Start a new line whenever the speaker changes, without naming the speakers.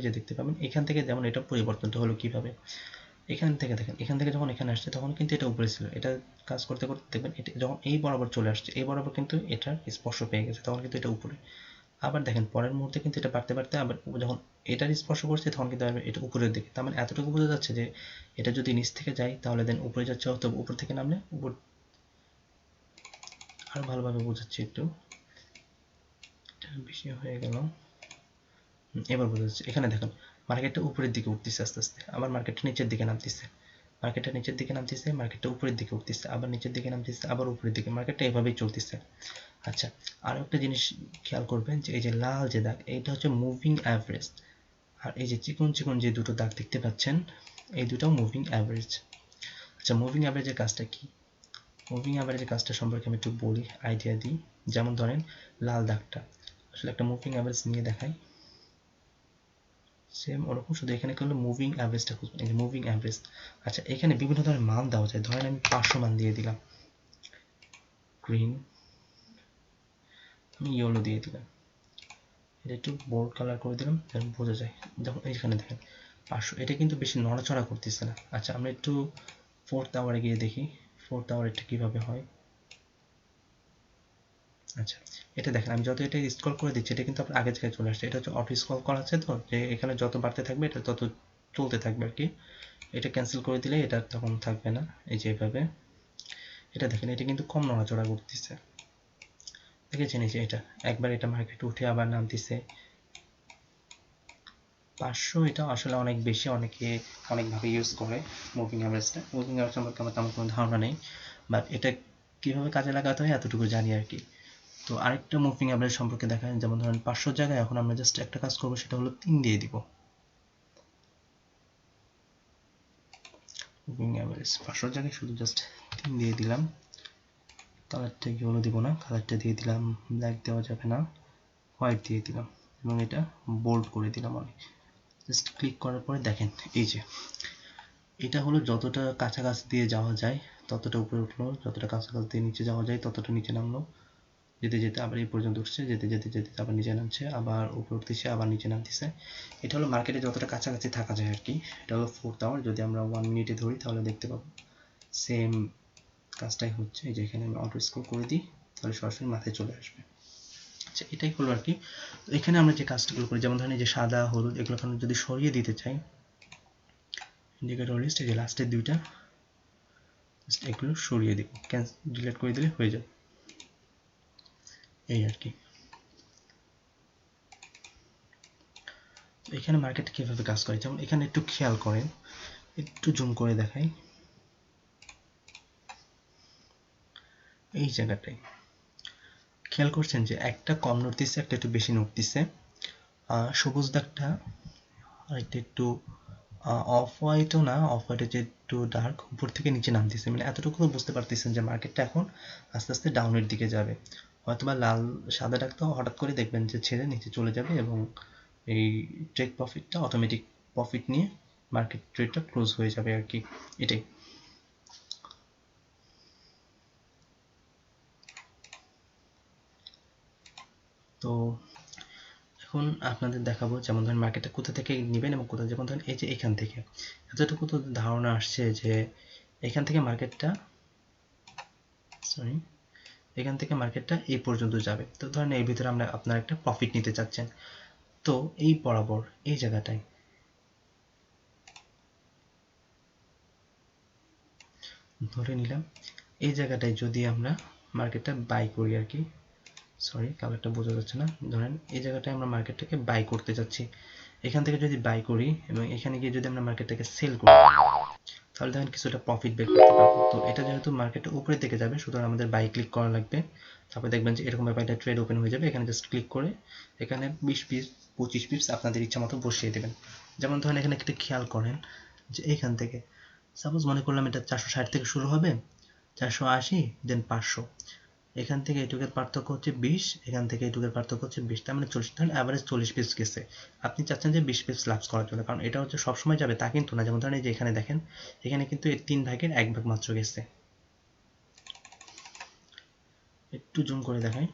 যে দেখতে পাবেন এখান থেকে যেমন এটা পরিবর্তনটা হলো কিভাবে, এখান থেকে দেখেন, এখান থেকে যখন এখানে আসছে তখন কিন্তু এটা উপরে ছিল, এটা কাজ করতে করতে দেখবেন এটা যখন এই বরাবর চলে আসছে, এই বরাবর কিন্তু এটার স্পর্শ পেয়ে গেছে, তখন কিন্তু এটা উপরে। আবার দেখেন পরের মুহূর্তে কিন্তু এটা বাড়তে বাড়তে আবার যখন এটার স্পর্শ করছে তখন কিন্তু এটা উপরের দিকে, তার মানে এতটুকু বোঝা যাচ্ছে যে এটা যদি নিচ থেকে যায় তাহলে দেন উপরে যাচ্ছে, অথবা উপর থেকে নামলে উপর। আরো ভালোভাবে বোঝাচ্ছি একটু, বেশি হয়ে গেল, এবার বোঝা যাচ্ছে। এখানে দেখুন মার্কেটটা উপরের দিকে উঠতেছে আস্তে আস্তে, আবার মার্কেটটা নিচের দিকে নামতেছে, মার্কেটটা নিচের দিকে নামতেছে, মার্কেটটা উপরের দিকে উঠতেছে, আবার নিচের দিকে নামতেছে, আবার উপরের দিকে, মার্কেটটা এভাবেই চলতেছে। আচ্ছা, আরো একটা জিনিস খেয়াল করবেন যে এই যে লাল যে দাগ, এইটা হচ্ছে মুভিং অ্যাভারেজ, আর এই যে চিকন চিকন যে দুটো দাগ দেখতে পাচ্ছেন এই দুটো মুভিং অ্যাভারেজ। আচ্ছা, মুভিং অ্যাভারেজের কাজটা কি? মুভিং অ্যাভারেজের কাজটা সম্পর্কে আমি একটু বলি, আইডিয়া দিই। যেমন ধরেন লাল দাগটা, আসলে একটা মুভিং অ্যাভারেজ নিয়ে দেখাই, সেম ওরকম, শুধু এখানে কি হলো মুভিং অ্যাভারেজটা খুঁজবেন, এই যে মুভিং অ্যাভারেজ। আচ্ছা, এখানে বিভিন্ন ধরনের মান দেওয়া যায়, ধরেন আমি 500 মান দিয়ে দিলাম, গ্রিন, আমি ইয়েলো দিয়ে দিলাম, এটা একটু বোল্ড কালার করে দিলাম যেন বোঝা যায়। যখন এইখানে দেখেন 500, এটা কিন্তু বেশি নড়াচড়া করতেছে না। আচ্ছা, আমরা একটু ফোর্থ আওয়ারে গিয়ে দেখি ফোর্থ আওয়ারটা কিভাবে হয়। আচ্ছা, এটা দেখেন আমি যত এটা স্ক্রল করে দিচ্ছি এটা কিন্তু আপনার আগের জায়গায় চলে আসছে, এটা হচ্ছে অটো স্ক্রল করা আছে, তো যে এখানে যত বাড়তে থাকবে এটা তত চলতে থাকবে আর কি। এটা ক্যান্সেল করে দিলে এটা তখন থাকবে না, এই যে এভাবে। এটা দেখেন এটা কিন্তু কম নড়াচড়া করতেছে, দেখেছেন? এই যে এটা একবার এটা মার্কেটে উঠে আবার নামতেছে। 500 এটা আসলে অনেক বেশি, অনেকে অনেকভাবে ইউজ করে মুভিং অ্যাভারেজটা। মুভিং অ্যাভারেজ সম্পর্কে আমার তেমন কোনো ধারণা নেই, বাট এটা কিভাবে কাজে লাগাতে হয় এতটুকু জানি আর কি। তো আরেকটা মুভিং অ্যাভারেজ সম্পর্কে দেখায়, যেমন ধরেন 500 জায়গায় এখন আমরা জাস্ট একটা কাজ করবো, সেটা হলো 3 দিয়ে দিব। মুভিং অ্যাভারেজ 500 জায়গায় শুধু জাস্ট 3 দিয়ে দিলাম, কালারটা ইয়েলো দিব না, কালারটা দিয়ে দিলাম ব্ল্যাক, দেওয়া যাবে না, হোয়াইট দিয়ে দিলাম, এবং এটা বোল্ড করে দিলাম অনেক। জাস্ট ক্লিক করার পরে দেখেন এই যে এটা হলো যতটা কাছাকাছি দিয়ে যাওয়া যায় ততটা উপরে উঠলো, যতটা কাছাকাছি দিয়ে নিচে যাওয়া যায় ততটা নিচে নামলো, যেতে যেতে আবার এই পর্যন্ত উঠছে, যেতে যেতে যেতে আবার নিচে নামছে, আবার উপরে উঠতেছে, আবার নিচে নামতেছে। এটা হলো মার্কেটে যতটা কাছাকাছি থাকা যায় আর কি। এটা হলো ফোর্থ আওয়ার, যদি আমরা 1 মিনিটে ধরি তাহলে দেখতে পাবো সেম কাজটাই হচ্ছে। এই যে এখানে আমি অটো স্ক্রল করে দিই তাহলে সরাসরি মাথায় চলে আসবে। আচ্ছা, এটাই হলো আর কি। এখানে আমরা যে কাজগুলো করি, যেমন ধরেন এই যে সাদা হলুদ এগুলো যদি সরিয়ে দিতে চাই, ইন্ডিকেটর লিস্ট এই যে লাস্টের দুইটা জাস্ট এগুলো সরিয়ে দিব, ডিলিট করে দিলে হয়ে যাবে, এই আর কি। এখানে মার্কেটে কিভাবে কাজ করে, যেমন এখানে একটু খেয়াল করেন, একটু জুম করে দেখাই, এই জায়গাটায় খেয়াল করছেন যে একটা কম নড়তেছে, একটা একটু বেশি নড়তেছে। সবুজ দাগটা এটা একটু অফ হোয়াইটও না, অফ হোয়াইট হচ্ছে একটু ডার্ক, উপর থেকে নিচে নামতেছে, মানে এতটুকু বুঝতে পারতেছেন যে মার্কেটটা এখন আস্তে আস্তে ডাউনের দিকে যাবে। হয়তোবা লাল সাদা দাগটা হঠাৎ করে দেখবেন যে ছেড়ে নিচে চলে যাবে, এবং এই ট্রেড প্রফিটটা অটোমেটিক প্রফিট নিয়ে মার্কেট ট্রেডটা ক্লোজ হয়ে যাবে আর কি, এটাই। তো এখন আপনাদের দেখাবো, যেমন ধরেন মার্কেটটা কোথা থেকে নেবেন এবং কোথা, যেমন ধরেন এই যে এখান থেকে এতটুকু তো ধারণা আসছে যে এখান থেকে মার্কেটটা এখান থেকে মার্কেটটা এই পর্যন্ত যাবে। তো ধরেন এর ভিতরে আমরা আপনার একটা প্রফিট নিতে চাচ্ছেন, তো এই বরাবর এই জায়গাটায় ধরে নিলাম, এই জায়গাটায় যদি আমরা মার্কেটটা বাই করি আর কি, সরি কালারটা বোঝা যাচ্ছে না, ধরেন এই জায়গাটায় আমরা মার্কেটটাকে বাই করতে যাচ্ছি, এখান থেকে যদি বাই করি এবং এখানে গিয়ে যদি আমরা মার্কেটটাকে সেল করি তাহলে দেখেন কিছুটা প্রফিট বের করতে পারবো। তো এটা যেহেতু মার্কেটটা উপরের দিকে যাবে সুতরাং আমাদের বাই ক্লিক করা লাগবে, তারপর দেখবেন যে এরকম ব্যাপারে একটা ট্রেড ওপেন হয়ে যাবে, এখানে জাস্ট ক্লিক করে এখানে 20 পিস 25 পিপস আপনাদের ইচ্ছা মতো বসিয়ে দেবেন। যেমন ধরেন এখানে একটা খেয়াল করেন যে এখান থেকে সাপোজ মনে করলাম এটা 460 থেকে শুরু হবে, 480 দেন 500, এখান থেকে এটুকের পার্থক্য হচ্ছে 20, এখান থেকে এটুকের পার্থক্য হচ্ছে 20, তার মানে 40, ধরেন অ্যাভারেজ 40 পিস গেছে। আপনি চাচ্ছেন যে 20 পিস লাভ করার জন্য, কারণ এটা হচ্ছে সবসময় যাবে তা কিন্তু না। যেমন ধরেন এই যে এখানে দেখেন, এখানে কিন্তু এর 3 ভাগের 1 ভাগ মাত্র গেছে। একটু জুম করে দেখাই,